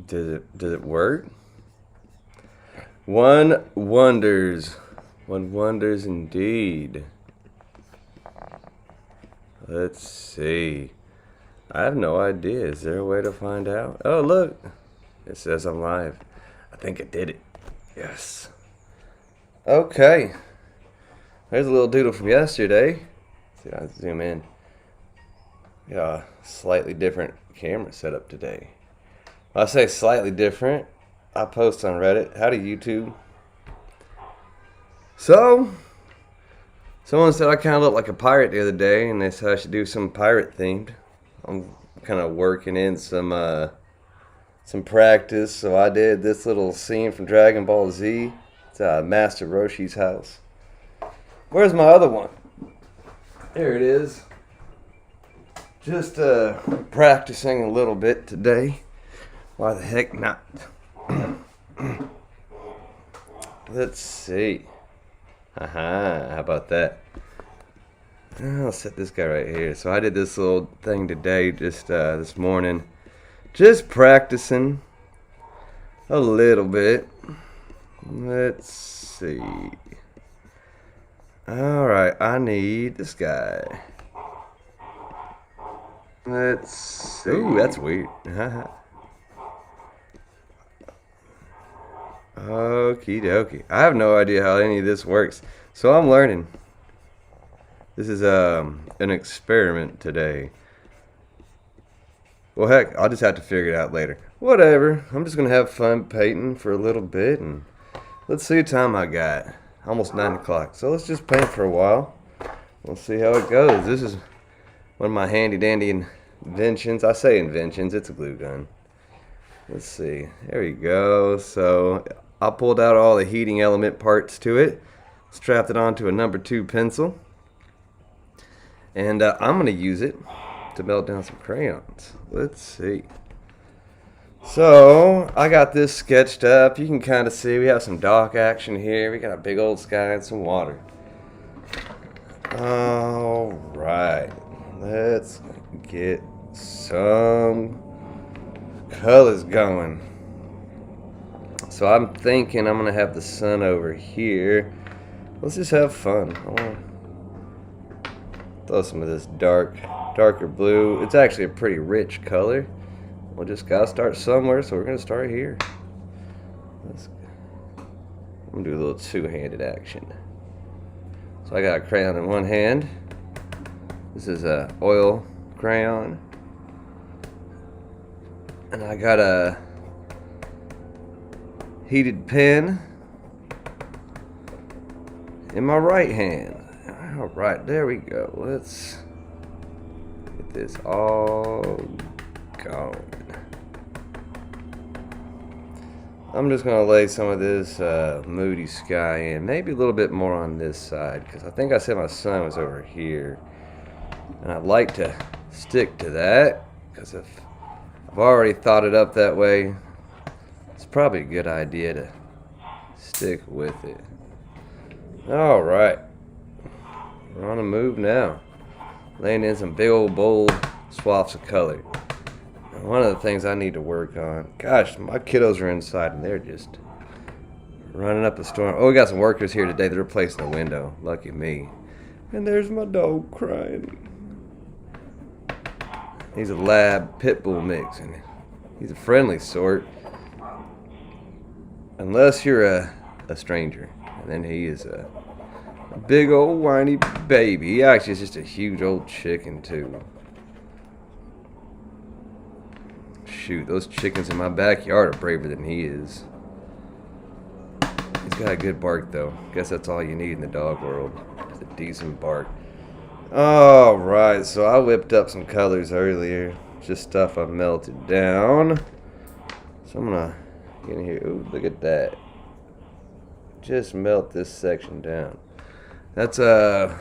Does it work? One wonders. One wonders indeed. Let's see. I have no idea. Is there a way to find out? Oh, look. It says I'm live. I think I did it. Yes. Okay. There's a little doodle from yesterday. See, I zoom in. Got a slightly different camera setup today. When I say slightly different, I post on Reddit. Howdy, YouTube. So, someone said I kind of looked like a pirate the other day, and they said I should do some pirate themed. I'm kind of working in some practice, so I did this little scene from Dragon Ball Z. It's Master Roshi's house. Where's my other one? There it is. Just practicing a little bit today. Why the heck not? Let's see. Aha, how about that? I'll set this guy right here. So I did this little thing today, just this morning. Just practicing a little bit. Let's see. Alright, I need this guy. Let's see. Ooh, that's weird. Okie dokie. I have no idea how any of this works, so I'm learning. This is an experiment today. Well, heck, I'll just have to figure it out later. Whatever. I'm just gonna have fun painting for a little bit, and let's see what time I got. Almost 9 o'clock. So let's just paint for a while. We'll see how it goes. This is one of my handy dandy inventions. I say inventions. It's a glue gun. Let's see. There we go. So I pulled out all the heating element parts to it, strapped it onto a number 2 pencil, and I'm going to use it to melt down some crayons. Let's see. So I got this sketched up. You can kind of see we have some dock action here. We got a big old sky and some water. All right. Let's get some colors going. So I'm thinking I'm gonna have the sun over here. Let's just have fun. I wanna throw some of this darker blue. It's actually a pretty rich color. We'll just gotta start somewhere, so we're gonna start here. I'm gonna do a little two-handed action. So I got a crayon in one hand. This is a oil crayon. And I got a heated pen in my right hand. Alright, there we go. Let's get this all going. I'm just going to lay some of this moody sky in. Maybe a little bit more on this side, because I think I said my sun was over here. And I'd like to stick to that, because if I've already thought it up that way, it's probably a good idea to stick with it. Alright. We're on a move now. Laying in some big old bold swaths of color. One of the things I need to work on. Gosh, my kiddos are inside and they're just running up a storm. Oh, we got some workers here today. They're replacing the window. Lucky me. And there's my dog crying. He's a lab pit bull mix, and he's a friendly sort. Unless you're a stranger. And then he is a big old whiny baby. He actually is just a huge old chicken, too. Shoot, those chickens in my backyard are braver than he is. He's got a good bark, though. Guess that's all you need in the dog world. Just a decent bark. Alright, so I whipped up some colors earlier. Just stuff I melted down. So I'm gonna get in here. Ooh, look at that. Just melt this section down. That's a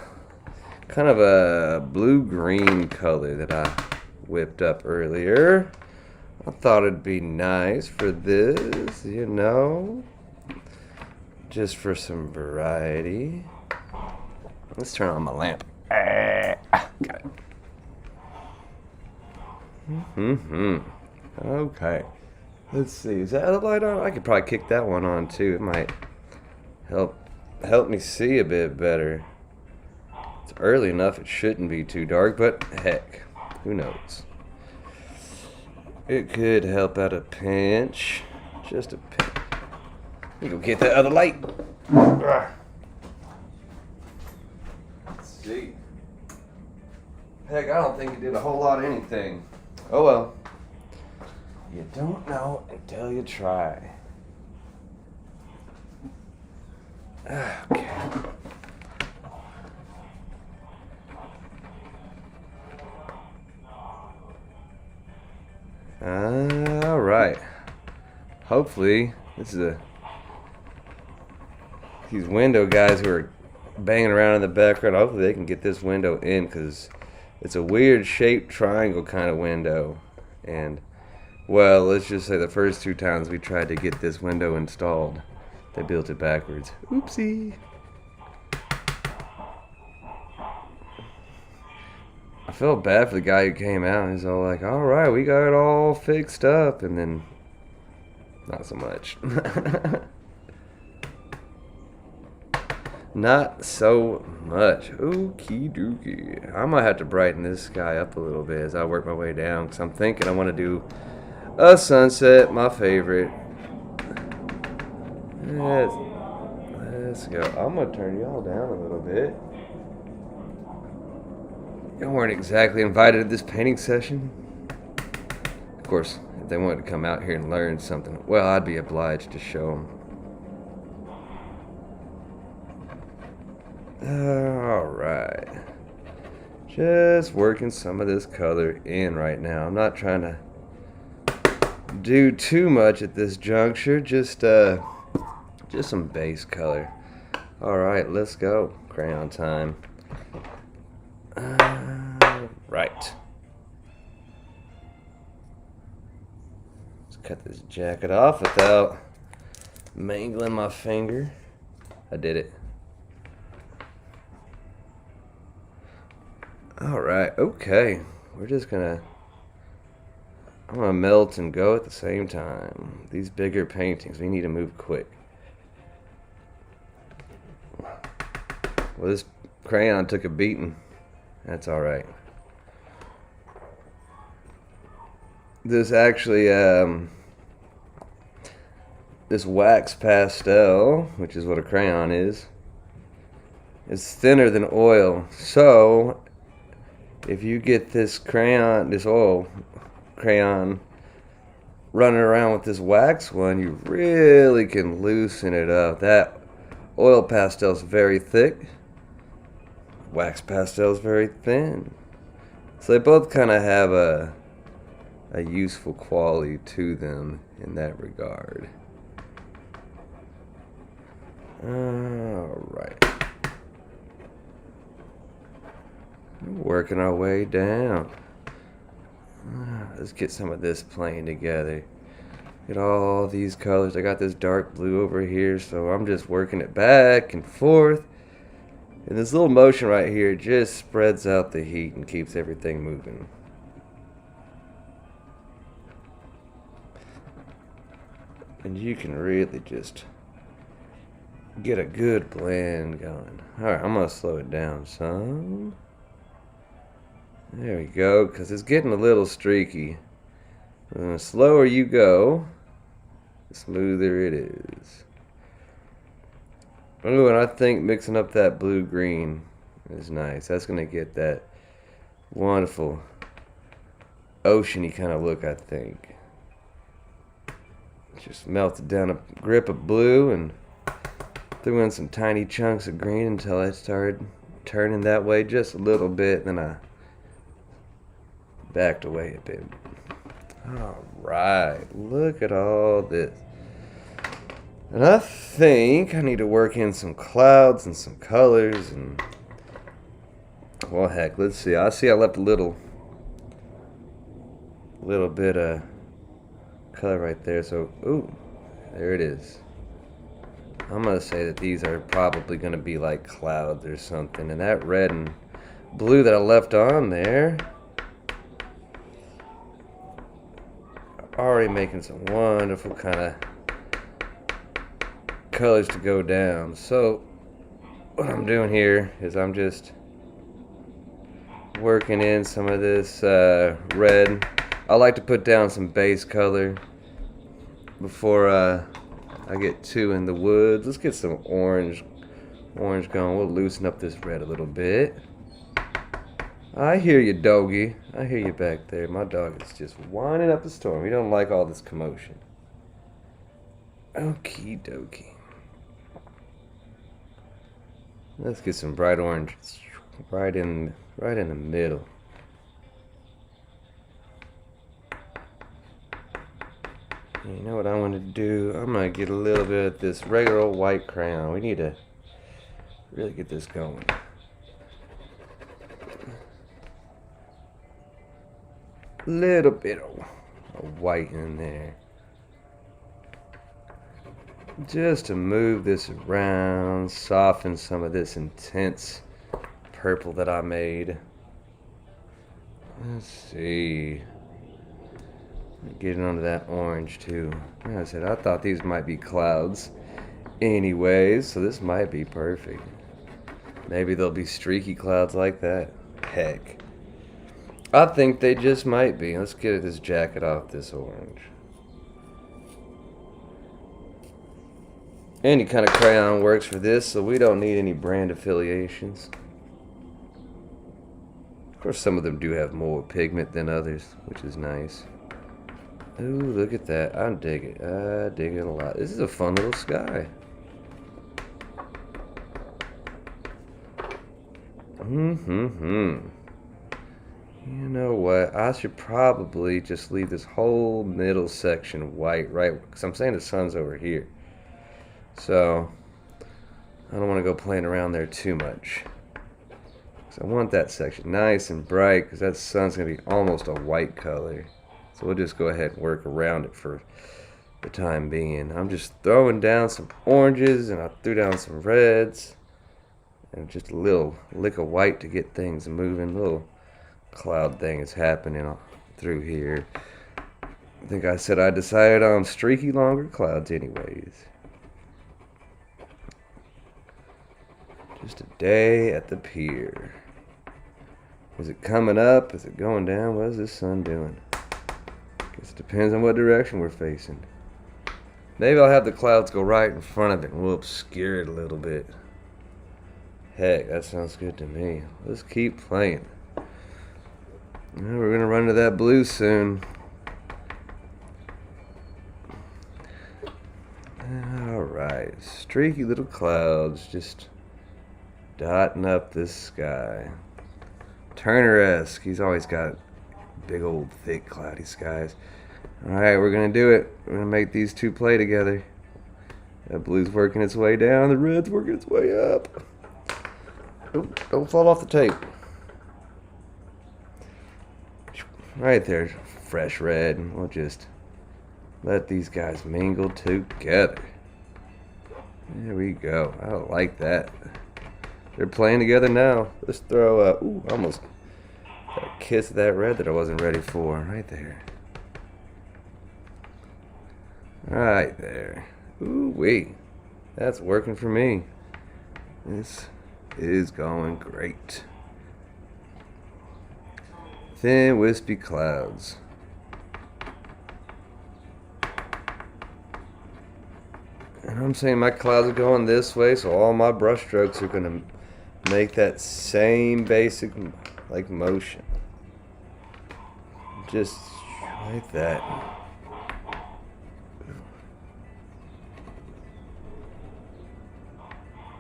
kind of a blue-green color that I whipped up earlier. I thought it'd be nice for this, you know, just for some variety. Let's turn on my lamp. Got it. Okay. Let's see, is that other light on? I could probably kick that one on too. It might help me see a bit better. It's early enough, it shouldn't be too dark, but heck, who knows? It could help out a pinch. Just a pinch. You go get that other light. Let's see. Heck, I don't think it did a whole lot of anything. Oh well. You don't know until you try. Okay. All right. Hopefully, this is these window guys who are banging around in the background. Hopefully, they can get this window in because it's a weird shaped triangle kind of window. And well, let's just say the first 2 times we tried to get this window installed, they built it backwards. Oopsie. I felt bad for the guy who came out and he's all like, all right, we got it all fixed up. And then, not so much. Not so much. Okie dokie. I might have to brighten this sky up a little bit as I work my way down. Because I'm thinking I want to do a sunset, my favorite. Let's go. I'm going to turn y'all down a little bit. Y'all weren't exactly invited to this painting session. Of course, if they wanted to come out here and learn something, well, I'd be obliged to show them. Alright. Just working some of this color in right now. I'm not trying to do too much at this juncture. Just some base color. Alright, let's go. Crayon time. Right. Let's cut this jacket off without mangling my finger. I did it. Alright, okay. I'm gonna melt and go at the same time. These bigger paintings, we need to move quick. Well, this crayon took a beating. That's alright. This actually, this wax pastel, which is what a crayon is thinner than oil. So, if you get this oil crayon, running around with this wax one, you really can loosen it up. That oil pastel is very thick. Wax pastel is very thin. So they both kind of have a useful quality to them in that regard. Alright. Working our way down. Let's get some of this playing together. Get all these colors. I got this dark blue over here, so I'm just working it back and forth. And this little motion right here just spreads out the heat and keeps everything moving. And you can really just get a good blend going. Alright, I'm going to slow it down some. There we go, because it's getting a little streaky. The slower you go, the smoother it is. Oh, and I think mixing up that blue-green is nice. That's going to get that wonderful oceany kind of look, I think. Just melted down a grip of blue and threw in some tiny chunks of green until I started turning that way just a little bit. Then I backed away a bit. Alright, look at all this. And I think I need to work in some clouds and some colors and, well, heck, let's see. I see I left a little bit of color right there. So, ooh, there it is. I'm going to say that these are probably going to be like clouds or something. And that red and blue that I left on there already making some wonderful kind of colors to go down. So what I'm doing here is I'm just working in some of this red. I like to put down some base color before I get too in the woods. Let's get some orange going. We'll loosen up this red a little bit. I hear you, doggy. I hear you back there. My dog is just whining up a storm. He don't like all this commotion. Okie dokie. Let's get some bright orange right in the middle. You know what I want to do? I'm going to get a little bit of this regular old white crayon. We need to really get this going. Little bit of white in there. Just to move this around, soften some of this intense purple that I made. Let's see. Get it onto that orange too. Like I said, I thought these might be clouds anyways, so this might be perfect. Maybe there'll be streaky clouds like that. Heck, I think they just might be. Let's get this jacket off this orange. Any kind of crayon works for this, so we don't need any brand affiliations. Of course, some of them do have more pigment than others, which is nice. Ooh, look at that. I dig it. I dig it a lot. This is a fun little sky. You know what? I should probably just leave this whole middle section white, right? Because I'm saying the sun's over here. So, I don't want to go playing around there too much. So I want that section nice and bright because that sun's going to be almost a white color. So we'll just go ahead and work around it for the time being. I'm just throwing down some oranges and I threw down some reds. And just a little lick of white to get things moving. Little cloud thing is happening through here. I think I said I decided on streaky longer clouds anyways. Just a day at the pier. Is it coming up? Is it going down? What is this sun doing? Guess it depends on what direction we're facing. Maybe I'll have the clouds go right in front of it and we'll obscure it a little bit. Heck, that sounds good to me. Let's keep playing. We're going to run to that blue soon. Alright, streaky little clouds just dotting up this sky. Turner-esque. He's always got big old thick cloudy skies. Alright, we're going to do it. We're going to make these two play together. That blue's working its way down. The red's working its way up. Oop, don't fall off the tape. Right there, fresh red. We'll just let these guys mingle together. There we go. I like that. They're playing together now. Let's throw ooh, almost got a kiss of that red that I wasn't ready for. Right there. Right there. Ooh wee. That's working for me. This is going great. Thin, wispy clouds. And I'm saying my clouds are going this way, so all my brush strokes are going to make that same basic like motion. Just like that.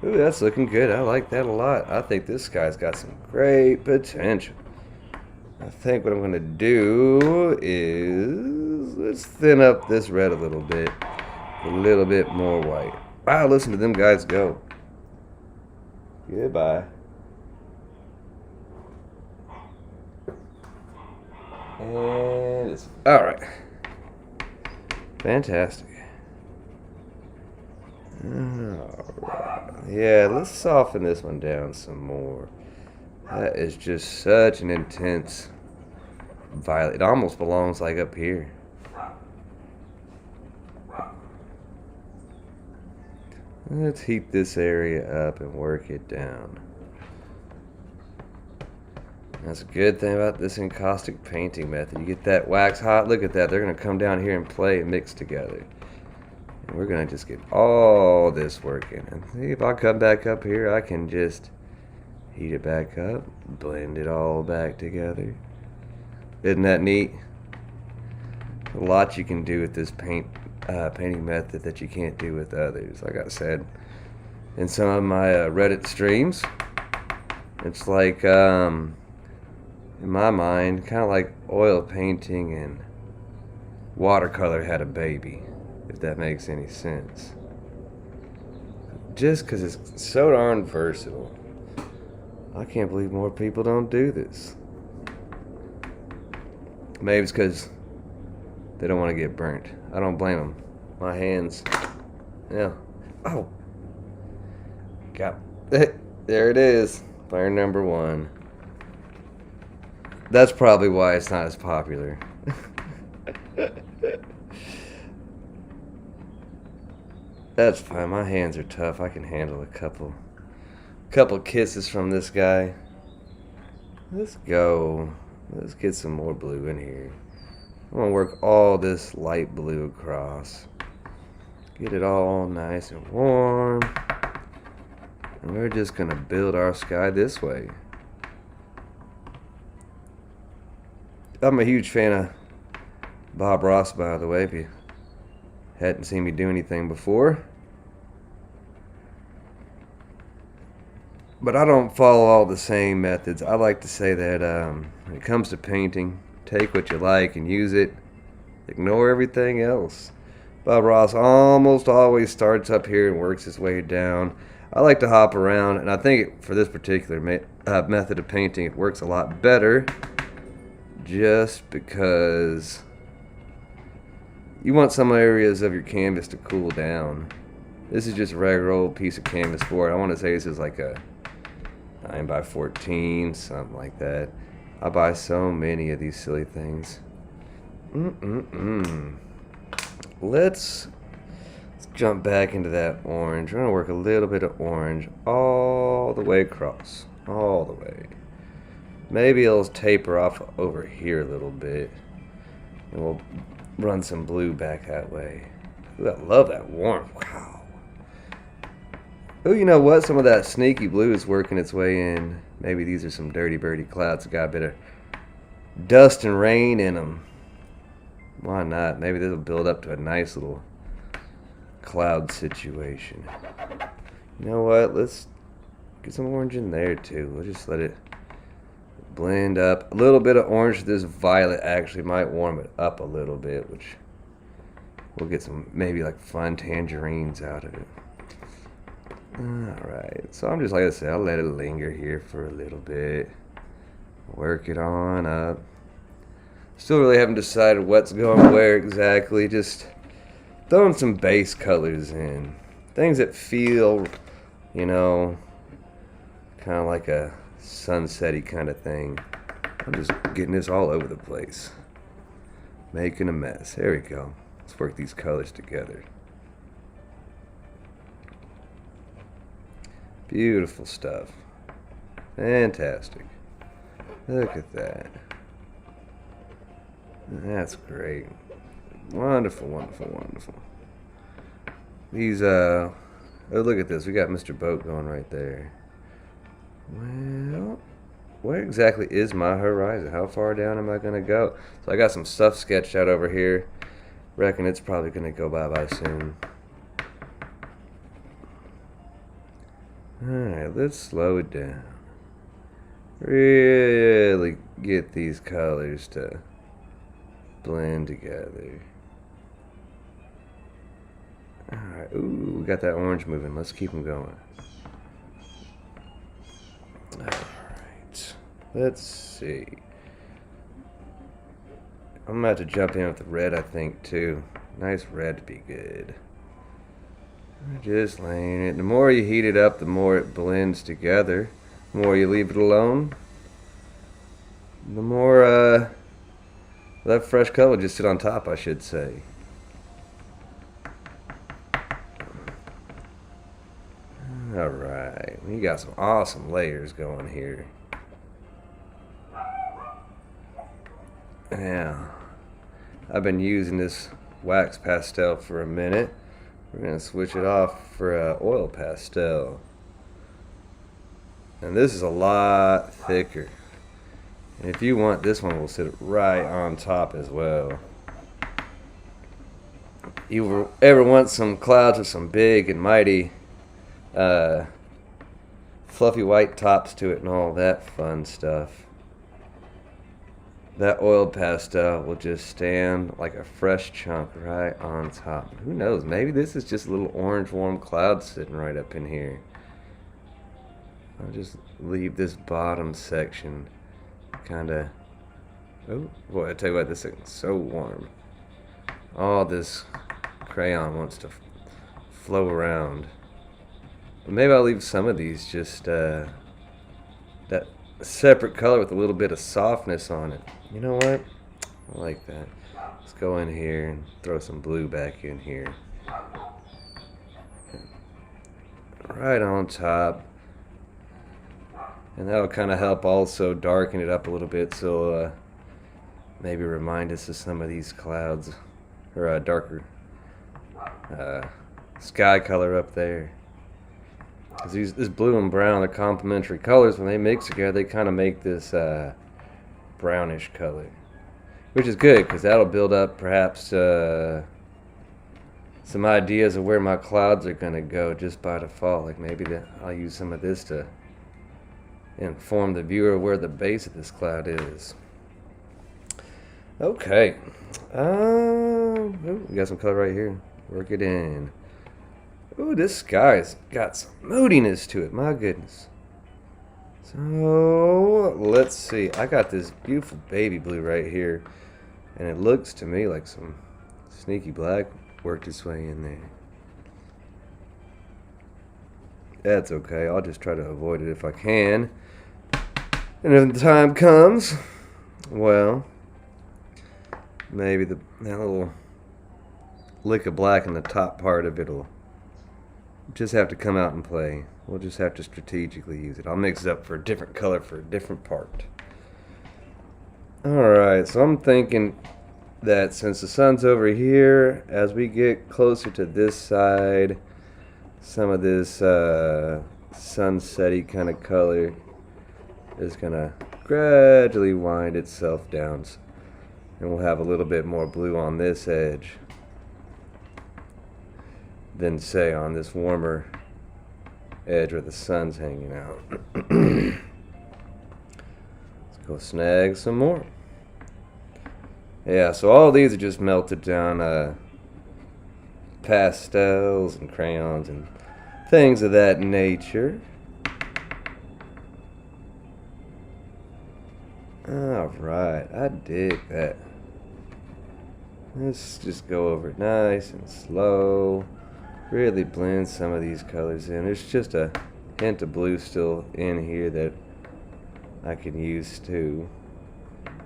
Ooh, that's looking good. I like that a lot. I think this guy's got some great potential. I think what I'm going to do is let's thin up this red a little bit more white. Wow, listen to them guys go. Goodbye. And it's all right. Fantastic. All right. Yeah, let's soften this one down some more. That is just such an intense violet. It almost belongs like up here. Let's heat this area up and work it down. That's a good thing about this encaustic painting method. You get that wax hot, look at that. They're going to come down here and play and mix together. And we're going to just get all this working. And see, if I come back up here, I can just heat it back up, blend it all back together. Isn't that neat? A lot you can do with this painting method that you can't do with others. Like I said in some of my Reddit streams, it's like, in my mind, kind of like oil painting and watercolor had a baby, if that makes any sense. Just because it's so darn versatile. I can't believe more people don't do this. Maybe it's because they don't want to get burnt. I don't blame them. My hands, yeah. Oh, got it. There it is. Fire number 1. That's probably why it's not as popular. That's fine. My hands are tough. I can handle a couple kisses from this guy. Let's go. Let's get some more blue in here. I'm gonna work all this light blue across. Get it all nice and warm. And we're just gonna build our sky this way. I'm a huge fan of Bob Ross, by the way, if you hadn't seen me do anything before. But I don't follow all the same methods. I like to say that when it comes to painting, take what you like and use it. Ignore everything else. Bob Ross almost always starts up here and works his way down. I like to hop around, and I think for this particular method of painting, it works a lot better just because you want some areas of your canvas to cool down. This is just a regular old piece of canvas board. I want to say this is like a 9x14, something like that. I buy so many of these silly things. Let's jump back into that orange. We're going to work a little bit of orange all the way across. All the way. Maybe it'll taper off over here a little bit. And we'll run some blue back that way. Ooh, I love that warmth. Wow. Oh, you know what? Some of that sneaky blue is working its way in. Maybe these are some dirty birdie clouds that got a bit of dust and rain in them. Why not? Maybe this will build up to a nice little cloud situation. You know what? Let's get some orange in there too. We'll just let it blend up. A little bit of orange to this violet actually might warm it up a little bit, which we'll get some maybe like fun tangerines out of it. Alright, so I'm just, like I said, I'll let it linger here for a little bit. Work it on up. Still really haven't decided what's going where exactly. Just throwing some base colors in. Things that feel, you know, kind of like a sunset-y kind of thing. I'm just getting this all over the place. Making a mess. There we go. Let's work these colors together. Beautiful stuff. Fantastic. Look at that. That's great. Wonderful, wonderful, wonderful. These, oh, look at this. We got Mr. Boat going right there. Well, where exactly is my horizon? How far down am I going to go? So I got some stuff sketched out over here. Reckon it's probably going to go bye-bye soon. Alright, let's slow it down. Really get these colors to blend together. Alright, ooh, we got that orange moving. Let's keep them going. Alright, let's see. I'm about to jump in with the red, I think, too. Nice red to be good. Just laying it. The more you heat it up, the more it blends together. The more you leave it alone, the more that fresh color just sit on top, I should say. Alright, we got some awesome layers going here. Now, I've been using this wax pastel for a minute. We're going to switch it off for oil pastel. And this is a lot thicker. And if you want, this one will sit right on top as well. You ever want some clouds with some big and mighty fluffy white tops to it and all that fun stuff? That oil pastel will just stand like a fresh chunk right on top. Who knows, maybe this is just a little orange warm cloud sitting right up in here. I'll just leave this bottom section kind of... Oh, boy, I tell you what, this thing's so warm. All this crayon wants to flow around. But maybe I'll leave some of these just that separate color with a little bit of softness on it. You know what? I like that. Let's go in here and throw some blue back in here. Right on top. And that'll kind of help also darken it up a little bit, so maybe remind us of some of these clouds, or darker sky color up there. Because this blue and brown are complementary colors. When they mix together, they kind of make this brownish color, which is good because that'll build up perhaps some ideas of where my clouds are going to go just by default. Like maybe I'll use some of this to inform the viewer where the base of this cloud is. Okay. Oh, we got some color right here. Work it in. Ooh, this sky's got some moodiness to it. My goodness. So, let's see. I got this beautiful baby blue right here. And it looks to me like some sneaky black worked its way in there. That's okay. I'll just try to avoid it if I can. And if the time comes, well, maybe that little lick of black in the top part of it will just have to come out and play. We'll just have to strategically use it. I'll mix it up for a different color for a different part. Alright, so I'm thinking that since the sun's over here, as we get closer to this side, some of this sunset-y kind of color is going to gradually wind itself down. And we'll have a little bit more blue on this edge than, say, on this warmer edge where the sun's hanging out. Let's go snag some more. Yeah, so all these are just melted down pastels and crayons and things of that nature. Alright, I dig that. Let's just go over it nice and slow. Really blend some of these colors in. There's just a hint of blue still in here that I can use too.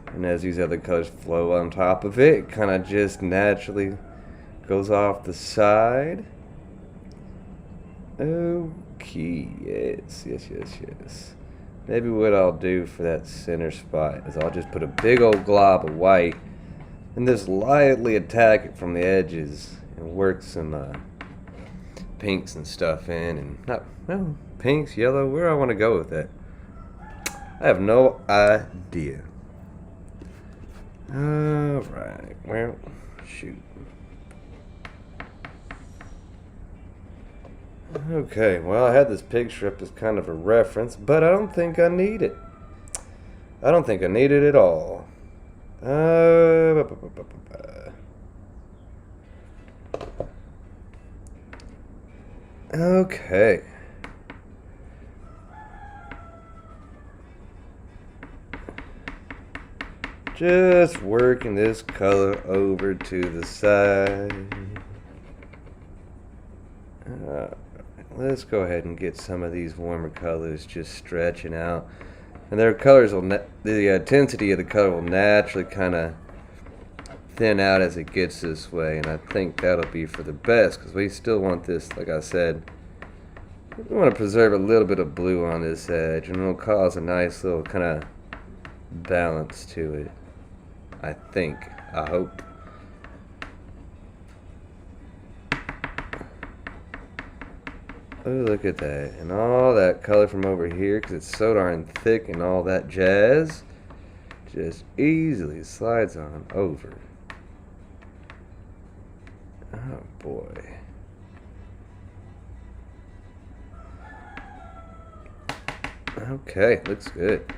And as these other colors flow on top of it, it kind of just naturally goes off the side. Okay, yes. Maybe what I'll do for that center spot is I'll just put a big old glob of white and just lightly attack it from the edges and work some pinks and stuff in. And no, pinks, yellow, where I want to go with that, I have no idea. Alright, well, shoot. Okay, well, I had this picture up as kind of a reference, but I don't think I need it. I don't think I need it at all. Okay. Just working this color over to the side. Let's go ahead and get some of these warmer colors just stretching out. And their colors will, the intensity of the color will naturally kind of thin out as it gets this way. And I think that'll be for the best, because we still want this, like I said, We want to preserve a little bit of blue on this edge, and it'll cause a nice little kind of balance to it. I think. I hope. Oh, look at that. And all that color from over here, because it's so darn thick and all that jazz, just easily slides on over. Oh, boy. Okay, looks good.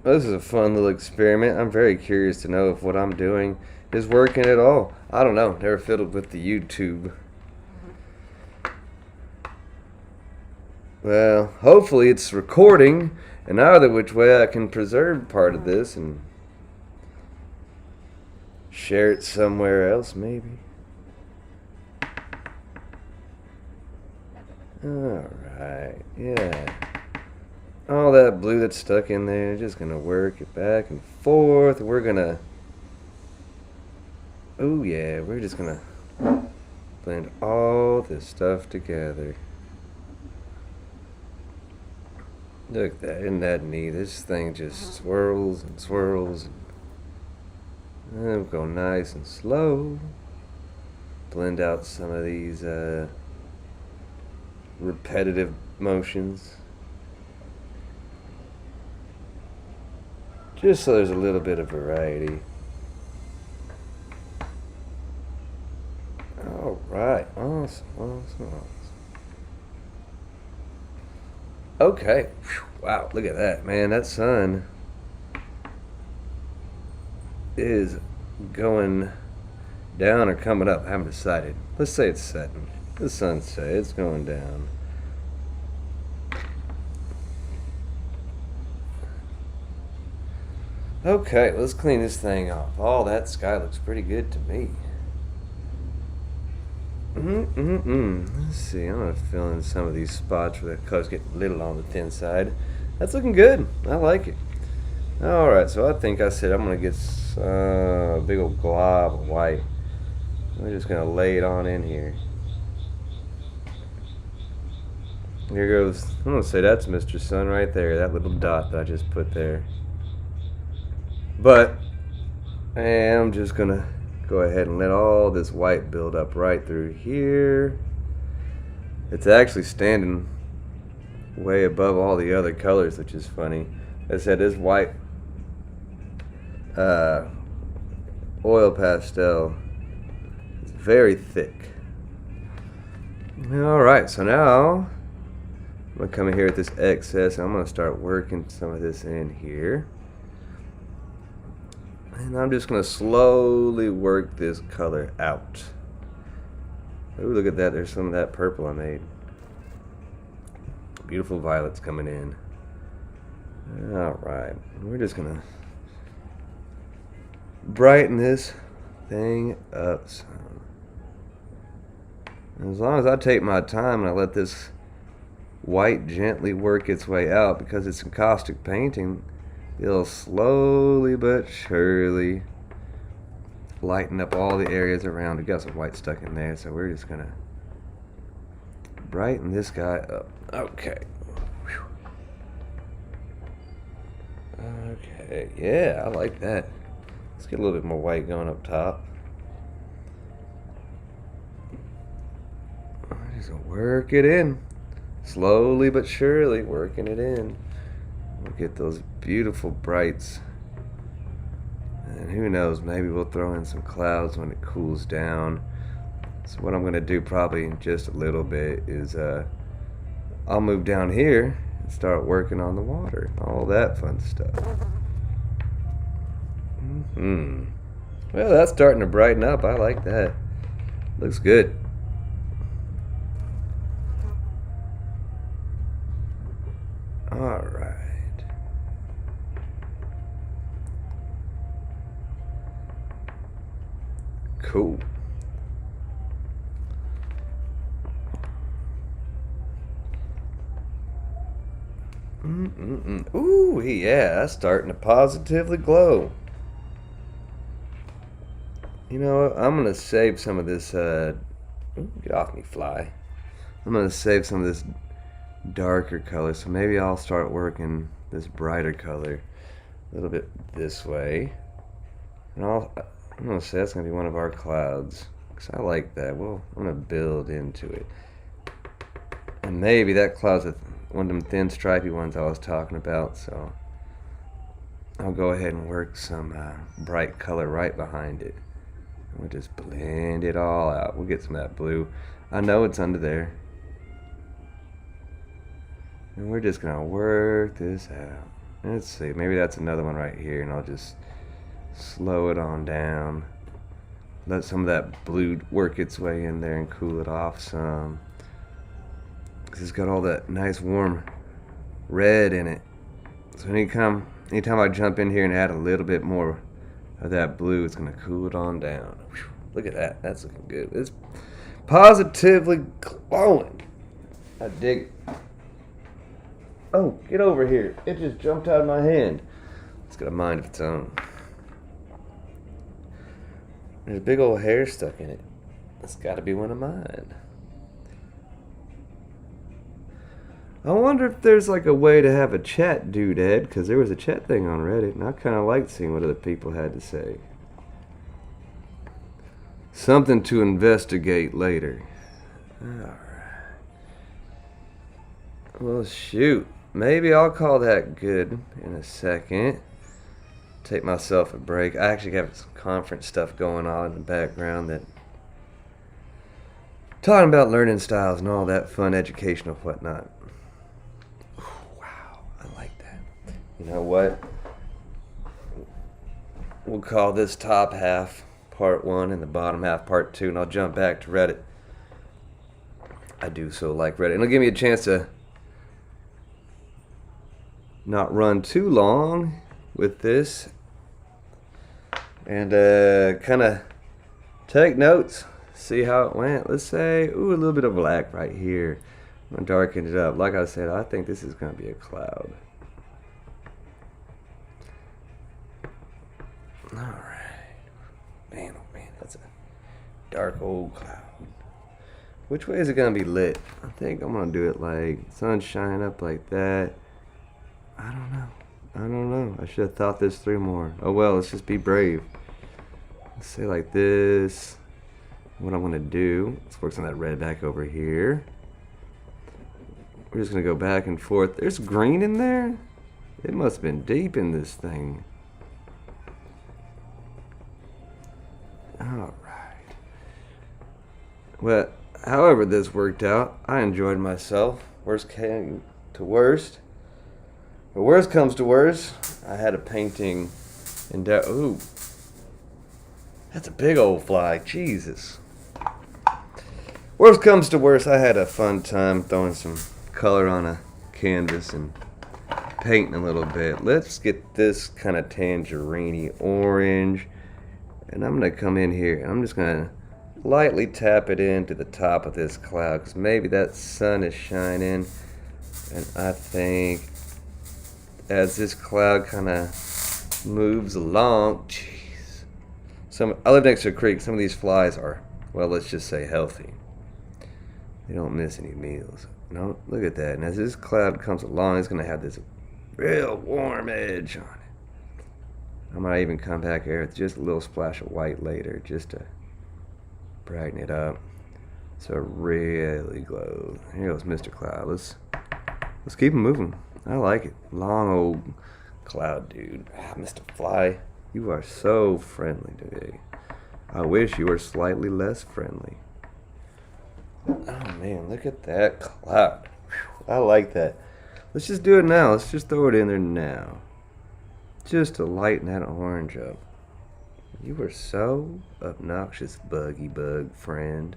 Well, this is a fun little experiment. I'm very curious to know if what I'm doing is working at all. I don't know. Never fiddled with the YouTube. Well, hopefully it's recording, and either which way I can preserve part of this and share it somewhere else, maybe. Alright, yeah. All that blue that's stuck in there, just gonna work it back and forth. We're gonna, oh yeah, we're just gonna blend all this stuff together. Look at that, isn't that neat? This thing just swirls and swirls. And we'll go nice and slow. Blend out some of these repetitive motions. Just so there's a little bit of variety. Alright, awesome, awesome, awesome. Okay, wow, look at that, man. That sun is going down or coming up. I haven't decided. Let's say it's setting. The sun's set, it's going down. Okay, let's clean this thing off. Oh, that sky looks pretty good to me. Let's see, I'm gonna fill in some of these spots where the colors get a little on the thin side. That's looking good. I like it. Alright, so I think I said I'm gonna get a big old glob of white. We're just gonna lay it on in here. Here goes, I'm gonna say that's Mr. Sun right there, that little dot that I just put there. But I'm just gonna go ahead and let all this white build up right through here. It's actually standing way above all the other colors, which is funny. As I said, this white oil pastel is very thick. Alright, so now I'm gonna come in here with this excess and I'm gonna start working some of this in here. And I'm just going to slowly work this color out. Oh, look at that. There's some of that purple I made. Beautiful violets coming in. Alright. We're just going to brighten this thing up some. As long as I take my time and I let this white gently work its way out, because it's encaustic painting, it'll slowly but surely lighten up all the areas around. It got some white stuck in there, so we're just gonna brighten this guy up. Okay. Whew. Okay, yeah, I like that. Let's get a little bit more white going up top. I'm just gonna work it in. Slowly but surely working it in. We'll get those beautiful brights. And who knows, maybe we'll throw in some clouds when it cools down. So what I'm going to do probably in just a little bit is I'll move down here and start working on the water. All that fun stuff. Well, that's starting to brighten up. I like that. Looks good. Alright. Cool. Ooh, yeah, that's starting to positively glow. You know what? I'm gonna save some of this. Ooh, get off me, fly. I'm gonna save some of this darker color. So maybe I'll start working this brighter color a little bit this way. And I'm gonna say that's gonna be one of our clouds. Cause I like that. Well, I'm gonna build into it. And maybe that cloud's one of them thin stripy ones I was talking about. So I'll go ahead and work some bright color right behind it. We'll just blend it all out. We'll get some of that blue. I know it's under there. And we're just gonna work this out. Let's see, maybe that's another one right here, and I'll just slow it on down. Let some of that blue work its way in there and cool it off some. Cause it's got all that nice warm red in it. So anytime I jump in here and add a little bit more of that blue, it's gonna cool it on down. Whew, look at that, that's looking good. It's positively glowing. I dig it. Oh, get over here. It just jumped out of my hand. It's got a mind of its own. There's a big old hair stuck in it. That's gotta be one of mine. I wonder if there's like a way to have a chat doodad, because there was a chat thing on Reddit, and I kind of liked seeing what other people had to say. Something to investigate later. Alright. Well, shoot. Maybe I'll call that good in a second. Take myself a break. I actually have some conference stuff going on in the background that talking about learning styles and all that fun educational whatnot. Ooh, wow, I like that. You know what? We'll call this top half part 1 and the bottom half part 2, and I'll jump back to Reddit. I do so like Reddit. And it'll give me a chance to not run too long with this and kind of take notes, see how it went. Let's say, ooh, a little bit of black right here. I'm gonna darken it up. Like I said, I think this is gonna be a cloud. All right, man, oh man, that's a dark old cloud. Which way is it gonna be lit? I think I'm gonna do it like sunshine up like that. I don't know. I should have thought this through more. Oh well, let's just be brave. Let's say like this. What I'm gonna do, let's work on that red back over here. We're just gonna go back and forth. There's green in there? It must have been deep in this thing. Alright. Well, however this worked out, I enjoyed myself. Worst came to worst. But worst comes to worst, I had a painting in ooh. That's a big old fly, Jesus. Worst comes to worst, I had a fun time throwing some color on a canvas and painting a little bit. Let's get this kind of tangerine-y orange. And I'm gonna come in here and I'm just gonna lightly tap it into the top of this cloud, because maybe that sun is shining. And I think as this cloud kind of moves along, jeez. I live next to a creek. Some of these flies are, well, let's just say healthy. They don't miss any meals. No, look at that. And as this cloud comes along, it's going to have this real warm edge on it. I might even come back here with just a little splash of white later, just to brighten it up so it really glows. Here goes Mr. Cloud. Let's keep him moving. I like it. Long old cloud, dude. Ah, Mr. Fly, you are so friendly today. I wish you were slightly less friendly. Oh man, look at that cloud. Whew, I like that. Let's just do it now. Let's just throw it in there now. Just to lighten that orange up. You were so obnoxious, buggy bug friend.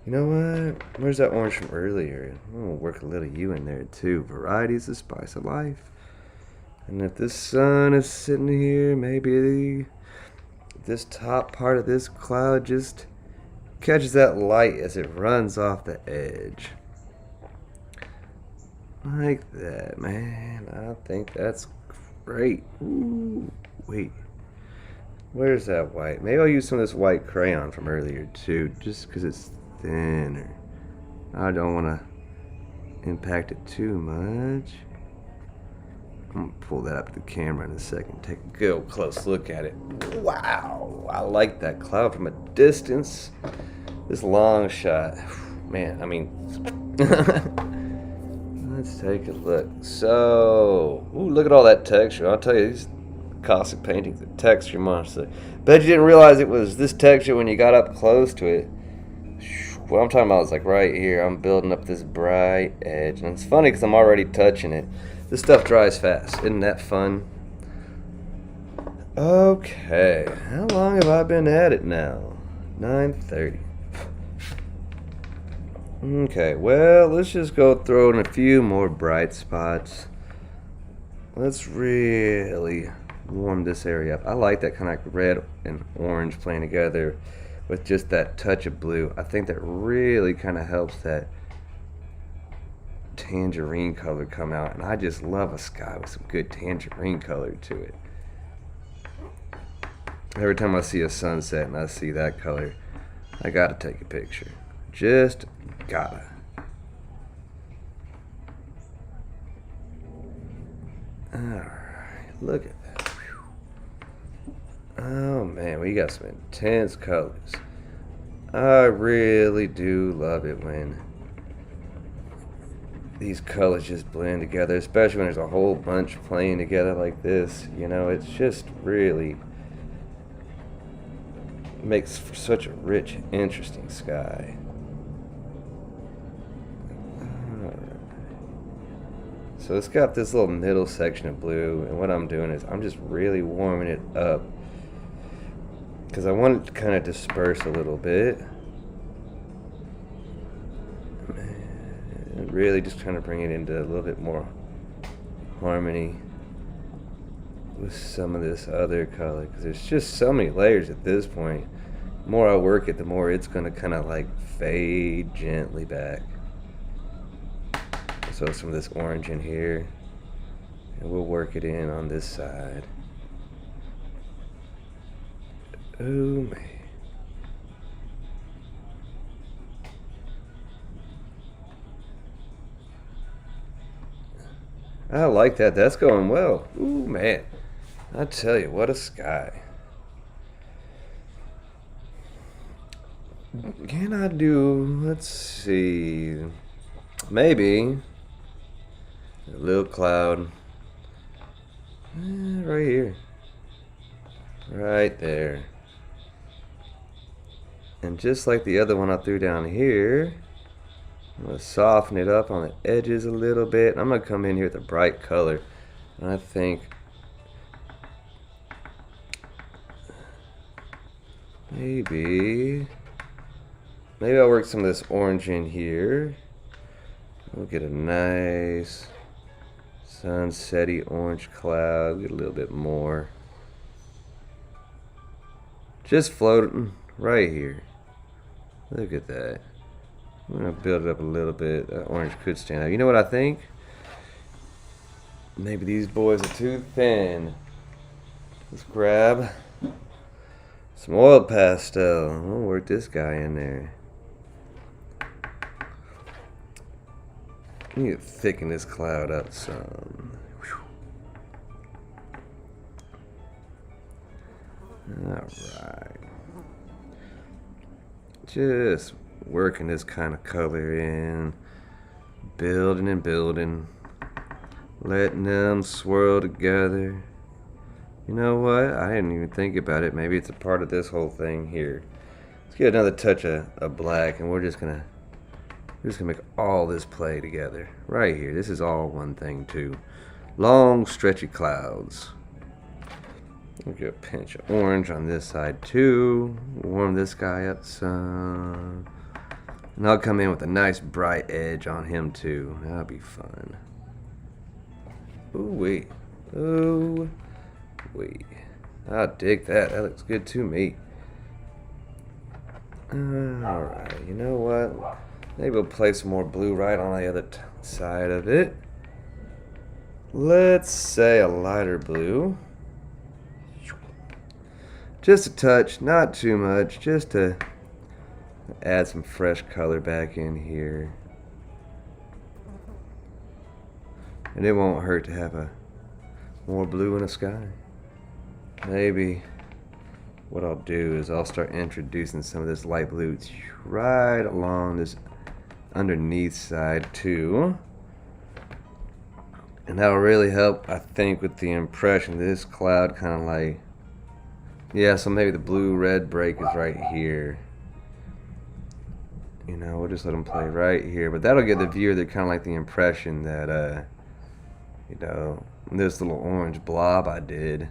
You know what? Where's that orange from earlier? I'm gonna work a little you in there too. Variety is the spice of life. And if this sun is sitting here, maybe this top part of this cloud just catches that light as it runs off the edge. Like that, man. I think that's great. Ooh, wait. Where's that white? Maybe I'll use some of this white crayon from earlier too, just because it's thinner. I don't want to impact it too much. I'm going to pull that up to the camera in a second. Take a good close look at it. Wow, I like that cloud from a distance. This long shot. Man, I mean, let's take a look. So, ooh, look at all that texture. I'll tell you, these caustic paintings, the texture monster. Bet you didn't realize it was this texture when you got up close to it. What I'm talking about is like right here. I'm building up this bright edge. And it's funny because I'm already touching it. This stuff dries fast. Isn't that fun? Okay. How long have I been at it now? 9:30. Okay, well, let's just go throw in a few more bright spots. Let's really warm this area up. I like that kind of like red and orange playing together with just that touch of blue. I think that really kind of helps that tangerine color come out. And I just love a sky with some good tangerine color to it. Every time I see a sunset and I see that color, I gotta take a picture. Just gotta. Alright, look at that. Oh man, we got some intense colors. I really do love it when these colors just blend together, especially when there's a whole bunch playing together like this. You know, it's just really makes for such a rich, interesting sky. So it's got this little middle section of blue, and what I'm doing is I'm just really warming it up because I want it to kind of disperse a little bit. And really just trying to bring it into a little bit more harmony with some of this other color, because there's just so many layers at this point. The more I work it, the more it's going to kind of like fade gently back. So some of this orange in here, and we'll work it in on this side. Oh man. I like that. That's going well. Ooh man. I tell you, what a sky. Can I do, let's see, maybe a little cloud right here, right there, and just like the other one I threw down here, I'm going to soften it up on the edges a little bit. I'm going to come in here with a bright color, and I think maybe I'll work some of this orange in here. We'll get a nice sunsetty orange cloud. Get a little bit more. Just floating right here. Look at that. I'm going to build it up a little bit. That orange could stand out. You know what I think? Maybe these boys are too thin. Let's grab some oil pastel. We'll work this guy in there. I need to thicken this cloud up some. Alright. Just working this kind of color in. Building and building. Letting them swirl together. You know what? I didn't even think about it. Maybe it's a part of this whole thing here. Let's get another touch of black, and we're just gonna make all this play together right here. This is all one thing too. Long stretchy clouds. We'll get a pinch of orange on this side too. Warm this guy up some. And I'll come in with a nice bright edge on him too. That'll be fun. Ooh wee. Ooh wee. I dig that. That looks good to me. Alright, you know what? Maybe we'll play some more blue right on the other side of it. Let's say a lighter blue. Just a touch, not too much, just to add some fresh color back in here. And it won't hurt to have a more blue in the sky. Maybe what I'll do is I'll start introducing some of this light blue right along this underneath side too. And that'll really help, I think, with the impression. This cloud kind of like, yeah, so maybe the blue-red break is right here. You know, we'll just let them play right here. But that'll give the viewer the kind of like the impression that, you know, this little orange blob I did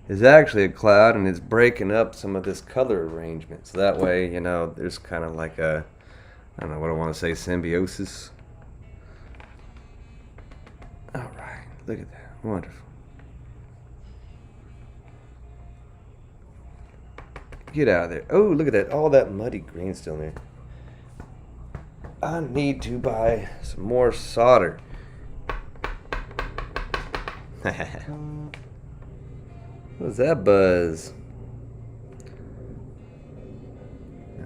is actually a cloud, and it's breaking up some of this color arrangement. So that way, you know, there's kind of like a, I don't know what I want to say, symbiosis. Alright, look at that. Wonderful. Get out of there. Oh, look at that. All that muddy green still there. I need to buy some more solder. What's that buzz?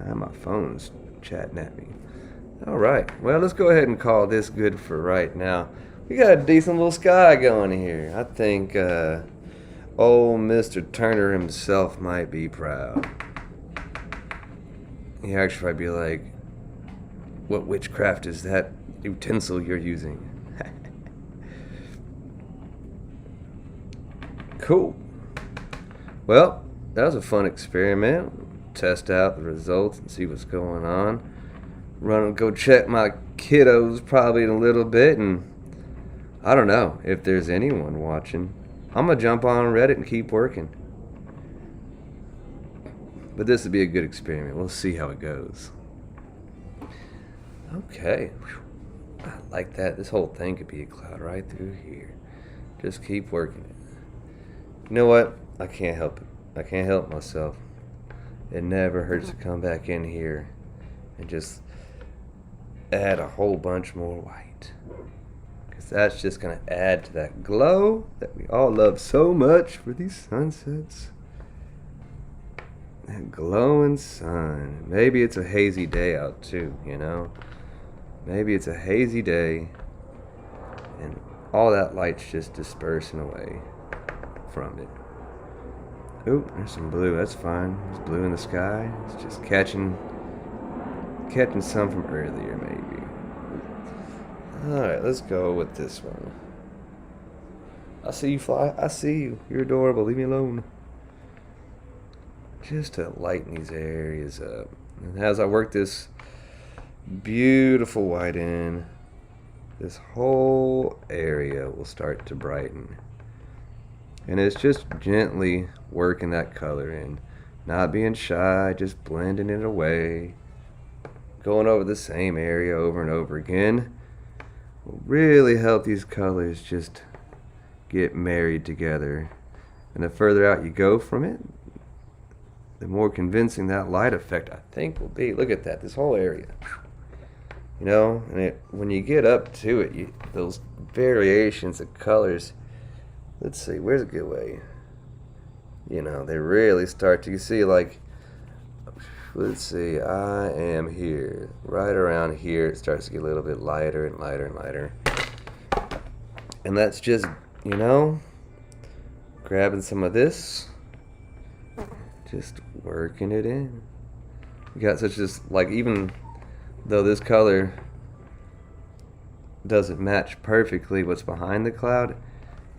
My phone's chatting at me. Alright, well, let's go ahead and call this good for right now. We got a decent little sky going here. I think old Mr. Turner himself might be proud. He actually might be like, what witchcraft is that utensil you're using? Cool. Well, that was a fun experiment. Test out the results and see what's going on. Run and go check my kiddos probably in a little bit, and I don't know if there's anyone watching. I'm gonna jump on Reddit and keep working. But this would be a good experiment. We'll see how it goes. Okay. Whew. I like that. This whole thing could be a cloud right through here. Just keep working it. You know what? I can't help it. I can't help myself. It never hurts to come back in here and just add a whole bunch more white. Because that's just going to add to that glow that we all love so much for these sunsets. That glowing sun. Maybe it's a hazy day out too, you know? Maybe it's a hazy day and all that light's just dispersing away from it. Oop, there's some blue. That's fine. There's blue in the sky. It's just catching some from earlier, maybe. Alright, let's go with this one. I see you, fly. I see you. You're adorable. Leave me alone. Just to lighten these areas up. And as I work this beautiful white in, this whole area will start to brighten. And it's just gently working that color in. Not being shy, just blending it away. Going over the same area over and over again will really help these colors just get married together. And the further out you go from it, the more convincing that light effect, I think, will be. Look at that, this whole area. You know, and when you get up to it, those variations of colors, let's see, where's a good way? You know, they really start to, you see, like, let's see, I am here. Right around here, it starts to get a little bit lighter and lighter and lighter. And that's just, you know, grabbing some of this, just working it in. You got such just, like, even though this color doesn't match perfectly what's behind the cloud,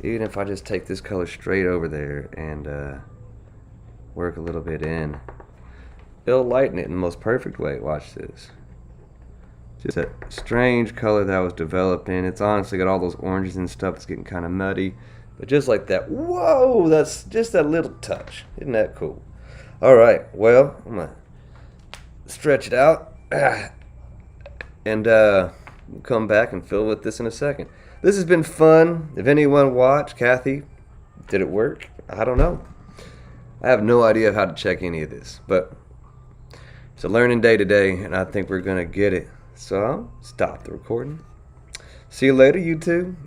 even if I just take this color straight over there and work a little bit in, it'll lighten it in the most perfect way. Watch this. Just a strange color that I was developing. It's honestly got all those oranges and stuff. It's getting kind of muddy. But just like that, whoa, that's just that little touch. Isn't that cool? Alright, well, I'm going to stretch it out. And we'll come back and fill with this in a second. This has been fun. If anyone watched, Kathy, did it work? I don't know. I have no idea how to check any of this. But it's a learning day today, and I think we're going to get it. So I'll stop the recording. See you later, YouTube.